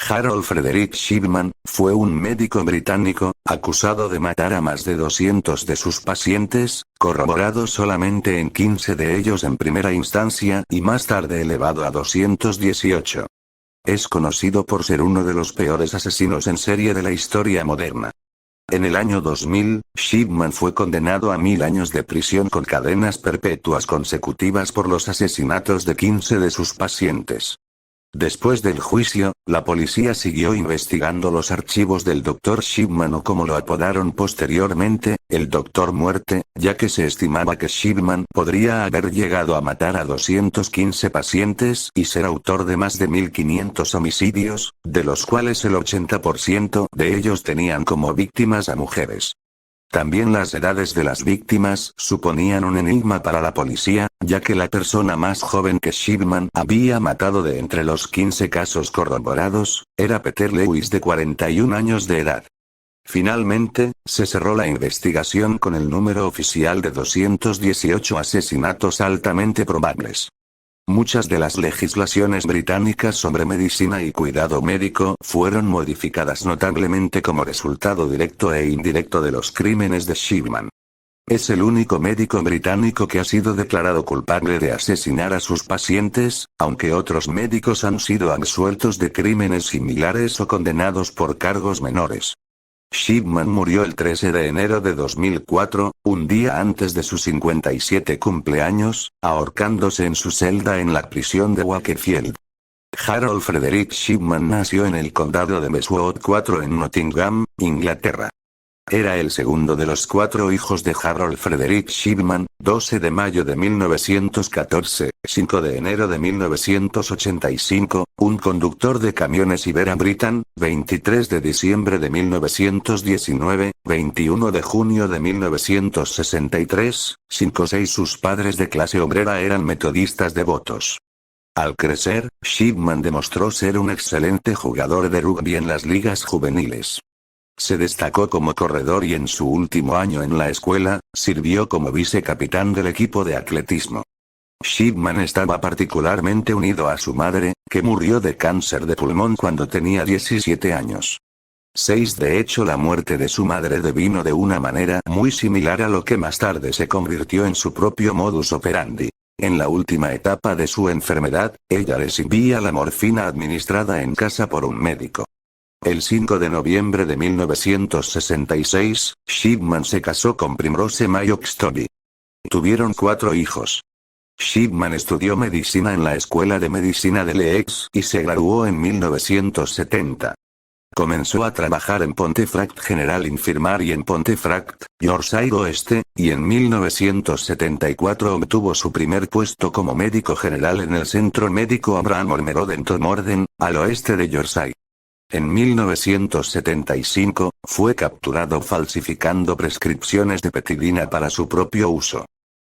Harold Frederick Shipman fue un médico británico, acusado de matar a más de 200 de sus pacientes, corroborado solamente en 15 de ellos en primera instancia y más tarde elevado a 218. Es conocido por ser uno de los peores asesinos en serie de la historia moderna. En el año 2000, Shipman fue condenado a 1000 años de prisión con cadenas perpetuas consecutivas por los asesinatos de 15 de sus pacientes. Después del juicio, la policía siguió investigando los archivos del Dr. Shipman, o como lo apodaron posteriormente, el Dr. Muerte, ya que se estimaba que Shipman podría haber llegado a matar a 215 pacientes y ser autor de más de 1500 homicidios, de los cuales el 80% de ellos tenían como víctimas a mujeres. También las edades de las víctimas suponían un enigma para la policía, ya que la persona más joven que Shipman había matado de entre los 15 casos corroborados, era Peter Lewis, de 41 años de edad. Finalmente, se cerró la investigación con el número oficial de 218 asesinatos altamente probables. Muchas de las legislaciones británicas sobre medicina y cuidado médico fueron modificadas notablemente como resultado directo e indirecto de los crímenes de Shipman. Es el único médico británico que ha sido declarado culpable de asesinar a sus pacientes, aunque otros médicos han sido absueltos de crímenes similares o condenados por cargos menores. Shipman murió el 13 de enero de 2004, un día antes de su 57 cumpleaños, ahorcándose en su celda en la prisión de Wakefield. Harold Frederick Shipman nació en el condado de Westwood 4 en Nottingham, Inglaterra. Era el segundo de los 4 hijos de Harold Frederick Shipman, 12 de mayo de 1914, 5 de enero de 1985, un conductor de camiones Ibera Britain, 23 de diciembre de 1919, 21 de junio de 1963, 5-6. Sus padres, de clase obrera, eran metodistas devotos. Al crecer, Shipman demostró ser un excelente jugador de rugby en las ligas juveniles. Se destacó como corredor y en su último año en la escuela, sirvió como vicecapitán del equipo de atletismo. Shipman estaba particularmente unido a su madre, que murió de cáncer de pulmón cuando tenía 17 años. De hecho, la muerte de su madre devino de una manera muy similar a lo que más tarde se convirtió en su propio modus operandi. En la última etapa de su enfermedad, ella recibía la morfina administrada en casa por un médico. El 5 de noviembre de 1966, Shipman se casó con Primrose Mayock Tobey. Tuvieron 4 hijos. Shipman estudió medicina en la Escuela de Medicina de Leeds y se graduó en 1970. Comenzó a trabajar en Pontefract General Infirmary en Pontefract, Yorkshire Oeste, y en 1974 obtuvo su primer puesto como médico general en el Centro Médico Abraham Ormerod en Todmorden, al oeste de Yorkshire. En 1975, fue capturado falsificando prescripciones de petidina para su propio uso.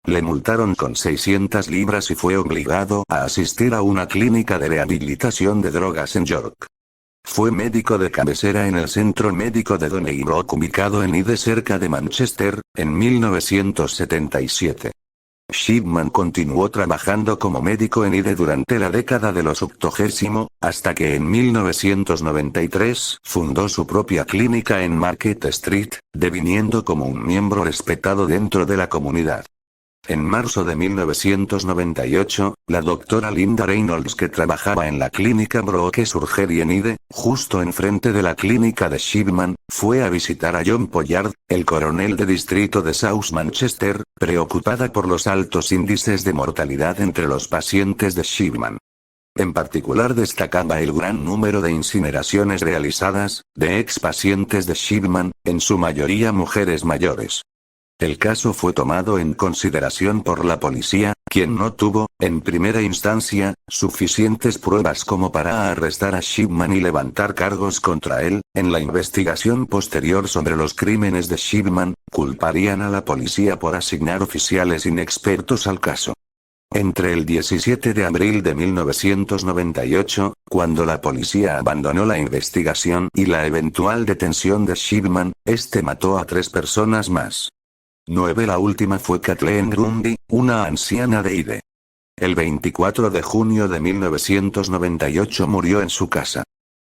Le multaron con 600 libras y fue obligado a asistir a una clínica de rehabilitación de drogas en York. Fue médico de cabecera en el Centro Médico de Donnybrook ubicado en Hyde cerca de Manchester, en 1977. Shipman continuó trabajando como médico en Hyde durante la década de los 80, hasta que en 1993 fundó su propia clínica en Market Street, deviniendo como un miembro respetado dentro de la comunidad. En marzo de 1998, la doctora Linda Reynolds, que trabajaba en la clínica Brooke Surgery en Hyde, justo enfrente de la clínica de Shipman, fue a visitar a John Pollard, el coronel de distrito de South Manchester, preocupada por los altos índices de mortalidad entre los pacientes de Shipman. En particular destacaba el gran número de incineraciones realizadas, de ex pacientes de Shipman, en su mayoría mujeres mayores. El caso fue tomado en consideración por la policía, quien no tuvo, en primera instancia, suficientes pruebas como para arrestar a Shipman y levantar cargos contra él. En la investigación posterior sobre los crímenes de Shipman, culparían a la policía por asignar oficiales inexpertos al caso. Entre el 17 de abril de 1998, cuando la policía abandonó la investigación y la eventual detención de Shipman, este mató a 3 personas más. La última fue Kathleen Grundy, una anciana de Hyde. El 24 de junio de 1998 murió en su casa.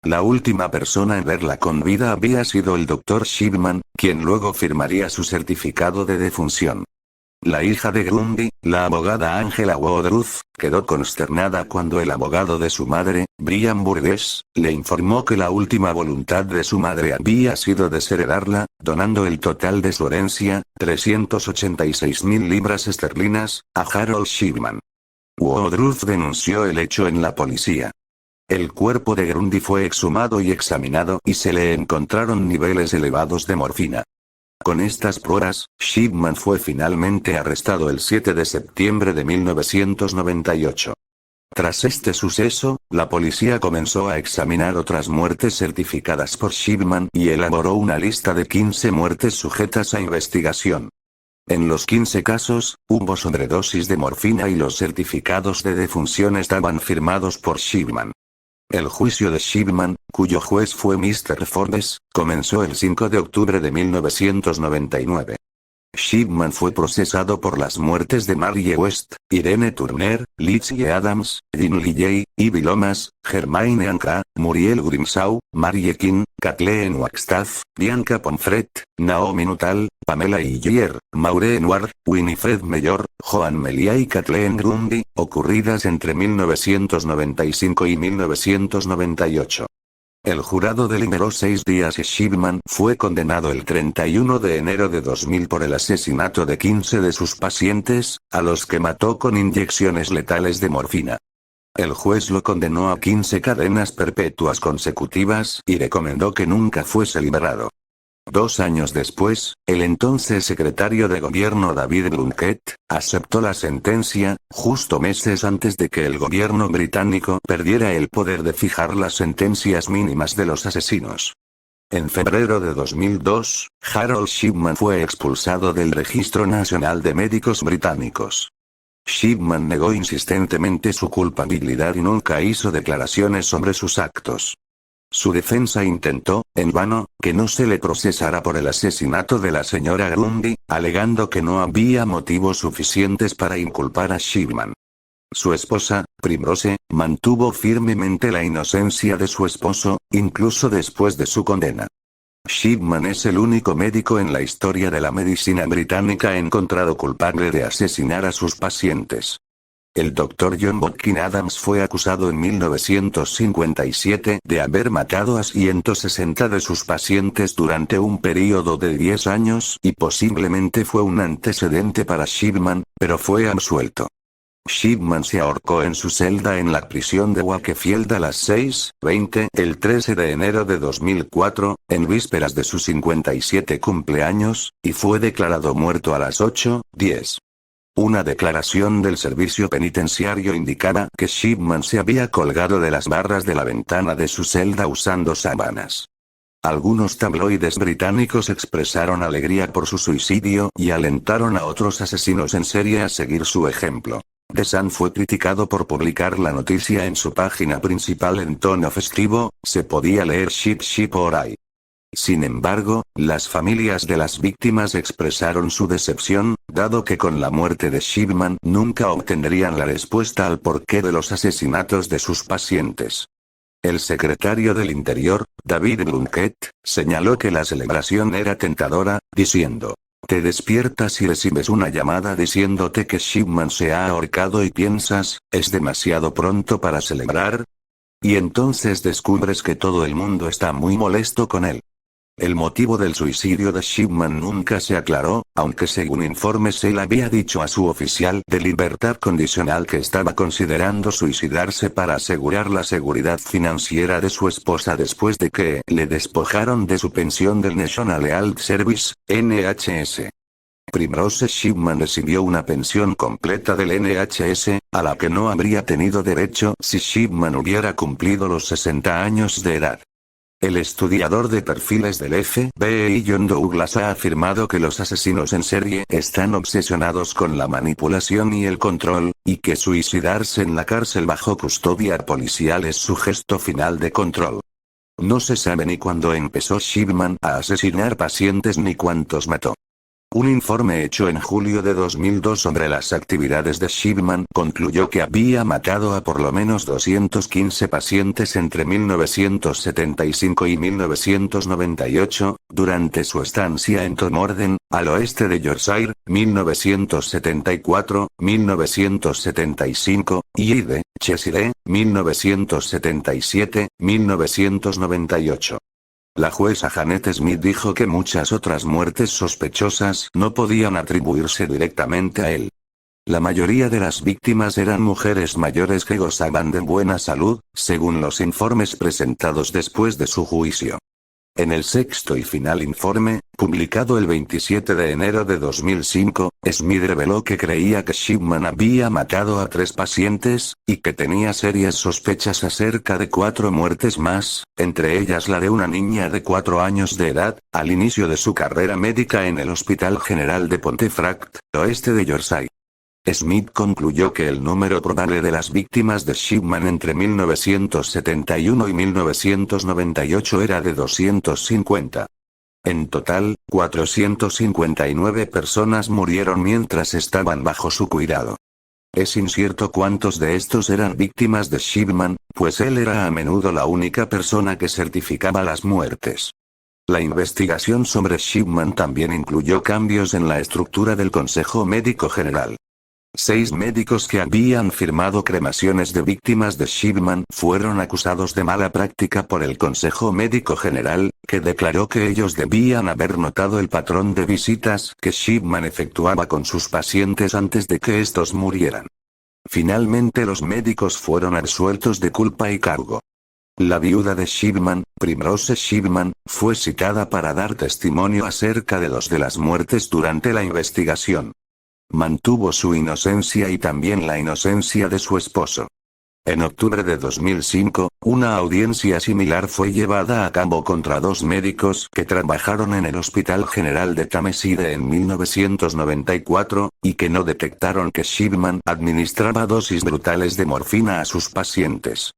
La última persona en verla con vida había sido el Dr. Shipman, quien luego firmaría su certificado de defunción. La hija de Grundy, la abogada Angela Woodruff, quedó consternada cuando el abogado de su madre, Brian Burgess, le informó que la última voluntad de su madre había sido desheredarla, donando el total de su herencia, 386.000 libras esterlinas, a Harold Shipman. Woodruff denunció el hecho en la policía. El cuerpo de Grundy fue exhumado y examinado y se le encontraron niveles elevados de morfina. Con estas pruebas, Shipman fue finalmente arrestado el 7 de septiembre de 1998. Tras este suceso, la policía comenzó a examinar otras muertes certificadas por Shipman y elaboró una lista de 15 muertes sujetas a investigación. En los 15 casos, hubo sobredosis de morfina y los certificados de defunción estaban firmados por Shipman. El juicio de Shipman, cuyo juez fue Mr. Forbes, comenzó el 5 de octubre de 1999. Shipman fue procesado por las muertes de Marie West, Irene Turner, Lizzie Adams, Jean Lee, Ivy Lomas, Germaine Anka, Muriel Grimshaw, Marie King, Kathleen Wagstaff, Bianca Pomfret, Naomi Nuttall, Pamela Iyer, Maureen Ward, Winifred Mellor, Joan Melia y Kathleen Grundy, ocurridas entre 1995 y 1998. El jurado deliberó 6 días y Shipman fue condenado el 31 de enero de 2000 por el asesinato de 15 de sus pacientes, a los que mató con inyecciones letales de morfina. El juez lo condenó a 15 cadenas perpetuas consecutivas y recomendó que nunca fuese liberado. 2 años después, el entonces secretario de gobierno David Blunkett aceptó la sentencia, justo meses antes de que el gobierno británico perdiera el poder de fijar las sentencias mínimas de los asesinos. En febrero de 2002, Harold Shipman fue expulsado del Registro Nacional de Médicos Británicos. Shipman negó insistentemente su culpabilidad y nunca hizo declaraciones sobre sus actos. Su defensa intentó, en vano, que no se le procesara por el asesinato de la señora Grundy, alegando que no había motivos suficientes para inculpar a Shipman. Su esposa, Primrose, mantuvo firmemente la inocencia de su esposo, incluso después de su condena. Shipman es el único médico en la historia de la medicina británica encontrado culpable de asesinar a sus pacientes. El Dr. John Bodkin Adams fue acusado en 1957 de haber matado a 160 de sus pacientes durante un período de 10 años y posiblemente fue un antecedente para Shipman, pero fue absuelto. Shipman se ahorcó en su celda en la prisión de Wakefield a las 6:20 el 13 de enero de 2004, en vísperas de su 57 cumpleaños, y fue declarado muerto a las 8:10. Una declaración del servicio penitenciario indicaba que Shipman se había colgado de las barras de la ventana de su celda usando sábanas. Algunos tabloides británicos expresaron alegría por su suicidio y alentaron a otros asesinos en serie a seguir su ejemplo. The Sun fue criticado por publicar la noticia en su página principal en tono festivo, se podía leer "Ship Ship or I". Sin embargo, las familias de las víctimas expresaron su decepción, dado que con la muerte de Shipman nunca obtendrían la respuesta al porqué de los asesinatos de sus pacientes. El secretario del Interior, David Blunkett, señaló que la celebración era tentadora, diciendo: "Te despiertas y recibes una llamada diciéndote que Shipman se ha ahorcado y piensas, ¿es demasiado pronto para celebrar? Y entonces descubres que todo el mundo está muy molesto con él". El motivo del suicidio de Shipman nunca se aclaró, aunque según informes él había dicho a su oficial de libertad condicional que estaba considerando suicidarse para asegurar la seguridad financiera de su esposa después de que le despojaron de su pensión del National Health Service, NHS. Primrose Shipman recibió una pensión completa del NHS, a la que no habría tenido derecho si Shipman hubiera cumplido los 60 años de edad. El estudiador de perfiles del FBI John Douglas ha afirmado que los asesinos en serie están obsesionados con la manipulación y el control, y que suicidarse en la cárcel bajo custodia policial es su gesto final de control. No se sabe ni cuándo empezó Shipman a asesinar pacientes ni cuántos mató. Un informe hecho en julio de 2002 sobre las actividades de Shipman concluyó que había matado a por lo menos 215 pacientes entre 1975 y 1998, durante su estancia en Tomorden, al oeste de Yorkshire, 1974, 1975, y de Cheshire, 1977, 1998. La jueza Janet Smith dijo que muchas otras muertes sospechosas no podían atribuirse directamente a él. La mayoría de las víctimas eran mujeres mayores que gozaban de buena salud, según los informes presentados después de su juicio. En el sexto y final informe, publicado el 27 de enero de 2005, Smith reveló que creía que Shipman había matado a 3 pacientes, y que tenía serias sospechas acerca de 4 muertes más, entre ellas la de una niña de 4 años de edad, al inicio de su carrera médica en el Hospital General de Pontefract, oeste de Yorkshire. Smith concluyó que el número probable de las víctimas de Shipman entre 1971 y 1998 era de 250. En total, 459 personas murieron mientras estaban bajo su cuidado. Es incierto cuántos de estos eran víctimas de Shipman, pues él era a menudo la única persona que certificaba las muertes. La investigación sobre Shipman también incluyó cambios en la estructura del Consejo Médico General. 6 médicos que habían firmado cremaciones de víctimas de Shipman fueron acusados de mala práctica por el Consejo Médico General, que declaró que ellos debían haber notado el patrón de visitas que Shipman efectuaba con sus pacientes antes de que estos murieran. Finalmente los médicos fueron absueltos de culpa y cargo. La viuda de Shipman, Primrose Shipman, fue citada para dar testimonio acerca de 2 de las muertes durante la investigación. Mantuvo su inocencia y también la inocencia de su esposo. En octubre de 2005, una audiencia similar fue llevada a cabo contra 2 médicos que trabajaron en el Hospital General de Tameside en 1994, y que no detectaron que Shipman administraba dosis brutales de morfina a sus pacientes.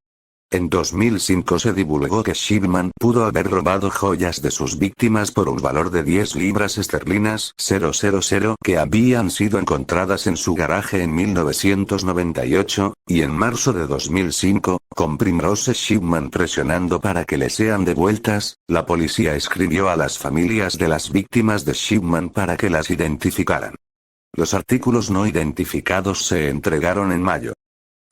En 2005 se divulgó que Shipman pudo haber robado joyas de sus víctimas por un valor de 10 libras esterlinas (000) que habían sido encontradas en su garaje en 1998, y en marzo de 2005, con Primrose Shipman presionando para que le sean devueltas, la policía escribió a las familias de las víctimas de Shipman para que las identificaran. Los artículos no identificados se entregaron en mayo.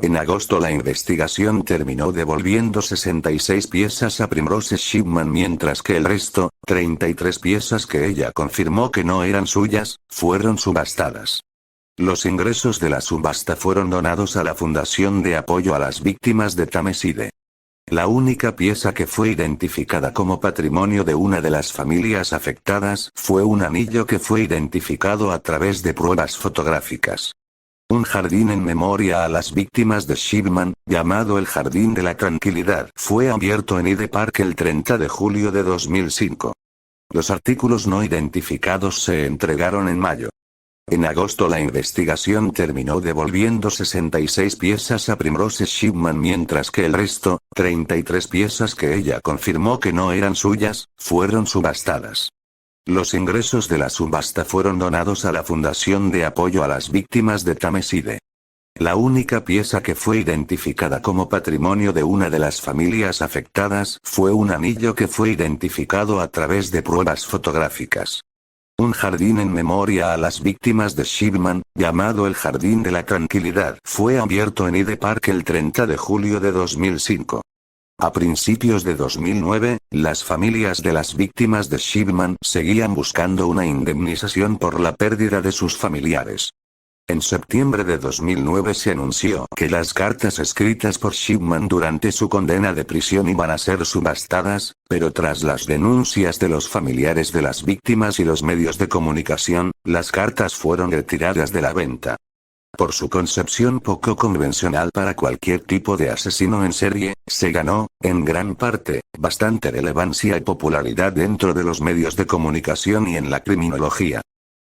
En agosto la investigación terminó devolviendo 66 piezas a Primrose Shipman, mientras que el resto, 33 piezas que ella confirmó que no eran suyas, fueron subastadas. Los ingresos de la subasta fueron donados a la Fundación de Apoyo a las Víctimas de Tameside. La única pieza que fue identificada como patrimonio de una de las familias afectadas fue un anillo que fue identificado a través de pruebas fotográficas. Un jardín en memoria a las víctimas de Shipman, llamado el Jardín de la Tranquilidad, fue abierto en Hyde Park el 30 de julio de 2005. Los artículos no identificados se entregaron en mayo. En agosto la investigación terminó devolviendo 66 piezas a Primrose Shipman, mientras que el resto, 33 piezas que ella confirmó que no eran suyas, fueron subastadas. Los ingresos de la subasta fueron donados a la Fundación de Apoyo a las Víctimas de Tameside. La única pieza que fue identificada como patrimonio de una de las familias afectadas fue un anillo que fue identificado a través de pruebas fotográficas. Un jardín en memoria a las víctimas de Shipman, llamado el Jardín de la Tranquilidad, fue abierto en Hyde Park el 30 de julio de 2005. A principios de 2009, las familias de las víctimas de Shipman seguían buscando una indemnización por la pérdida de sus familiares. En septiembre de 2009 se anunció que las cartas escritas por Shipman durante su condena de prisión iban a ser subastadas, pero tras las denuncias de los familiares de las víctimas y los medios de comunicación, las cartas fueron retiradas de la venta. Por su concepción poco convencional para cualquier tipo de asesino en serie, se ganó, en gran parte, bastante relevancia y popularidad dentro de los medios de comunicación y en la criminología.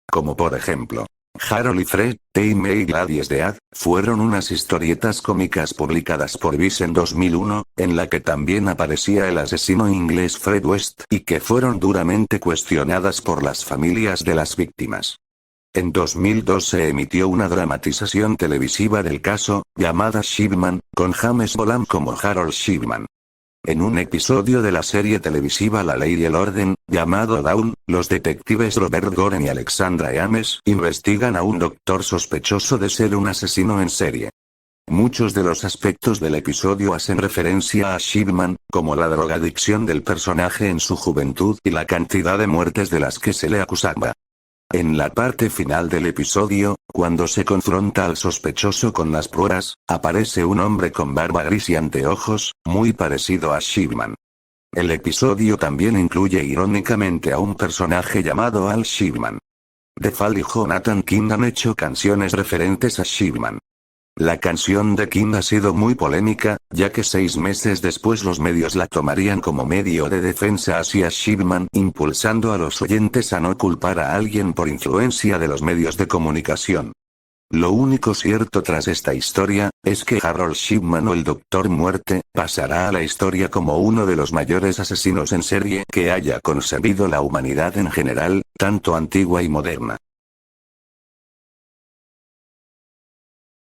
Como por ejemplo, Harold y Fred, Time y Gladys Dead, fueron unas historietas cómicas publicadas por Viz en 2001, en la que también aparecía el asesino inglés Fred West y que fueron duramente cuestionadas por las familias de las víctimas. En 2002 se emitió una dramatización televisiva del caso, llamada Shipman, con James Bolam como Harold Shipman. En un episodio de la serie televisiva La Ley y el Orden, llamado Dawn, los detectives Robert Goren y Alexandra Ames investigan a un doctor sospechoso de ser un asesino en serie. Muchos de los aspectos del episodio hacen referencia a Shipman, como la drogadicción del personaje en su juventud y la cantidad de muertes de las que se le acusaba. En la parte final del episodio, cuando se confronta al sospechoso con las pruebas, aparece un hombre con barba gris y anteojos, muy parecido a Shipman. El episodio también incluye irónicamente a un personaje llamado Al Shipman. The Fall y Jonathan King han hecho canciones referentes a Shipman. La canción de King ha sido muy polémica, ya que 6 meses después los medios la tomarían como medio de defensa hacia Shipman, impulsando a los oyentes a no culpar a alguien por influencia de los medios de comunicación. Lo único cierto tras esta historia, es que Harold Shipman o el Doctor Muerte, pasará a la historia como uno de los mayores asesinos en serie que haya concebido la humanidad en general, tanto antigua y moderna.